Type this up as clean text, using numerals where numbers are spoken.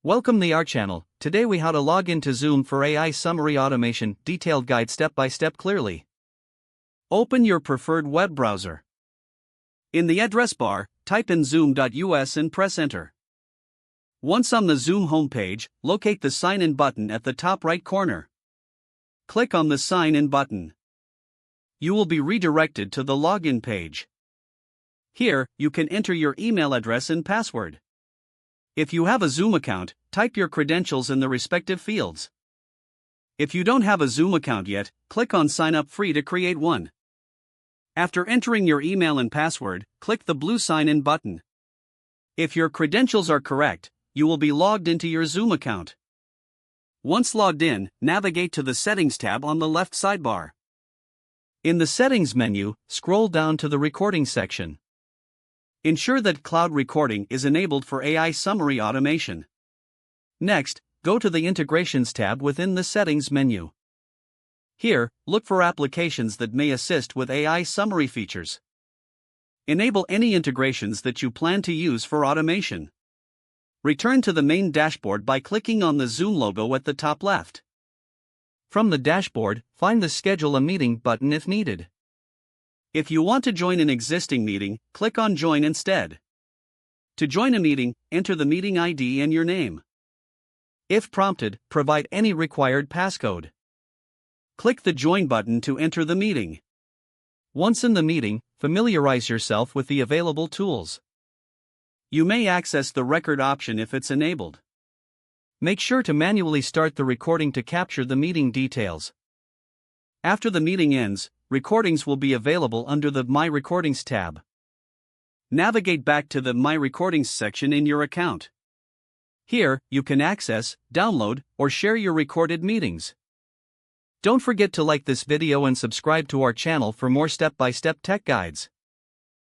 Welcome to our channel. Today we how to log into Zoom for AI summary automation, detailed guide step by step clearly. Open your preferred web browser. In the address bar, type in zoom.us and press enter. Once on the Zoom homepage, locate the sign in button at the top right corner. Click on the sign in button. You will be redirected to the login page. Here, you can enter your email address and password. If you have a Zoom account, type your credentials in the respective fields. If you don't have a Zoom account yet, click on Sign Up Free to create one. After entering your email and password, click the blue Sign In button. If your credentials are correct, you will be logged into your Zoom account. Once logged in, navigate to the Settings tab on the left sidebar. In the Settings menu, scroll down to the Recording section. Ensure that cloud recording is enabled for AI summary automation. Next, go to the Integrations tab within the Settings menu. Here, look for applications that may assist with AI summary features. Enable any integrations that you plan to use for automation. Return to the main dashboard by clicking on the Zoom logo at the top left. From the dashboard, find the Schedule a Meeting button if needed. If you want to join an existing meeting, click on Join instead. To join a meeting, enter the meeting ID and your name. If prompted, provide any required passcode. Click the Join button to enter the meeting. Once in the meeting, familiarize yourself with the available tools. You may access the record option if it's enabled. Make sure to manually start the recording to capture the meeting details. After the meeting ends, recordings will be available under the My Recordings tab. Navigate back to the My Recordings section in your account. Here, you can access, download, or share your recorded meetings. Don't forget to like this video and subscribe to our channel for more step-by-step tech guides.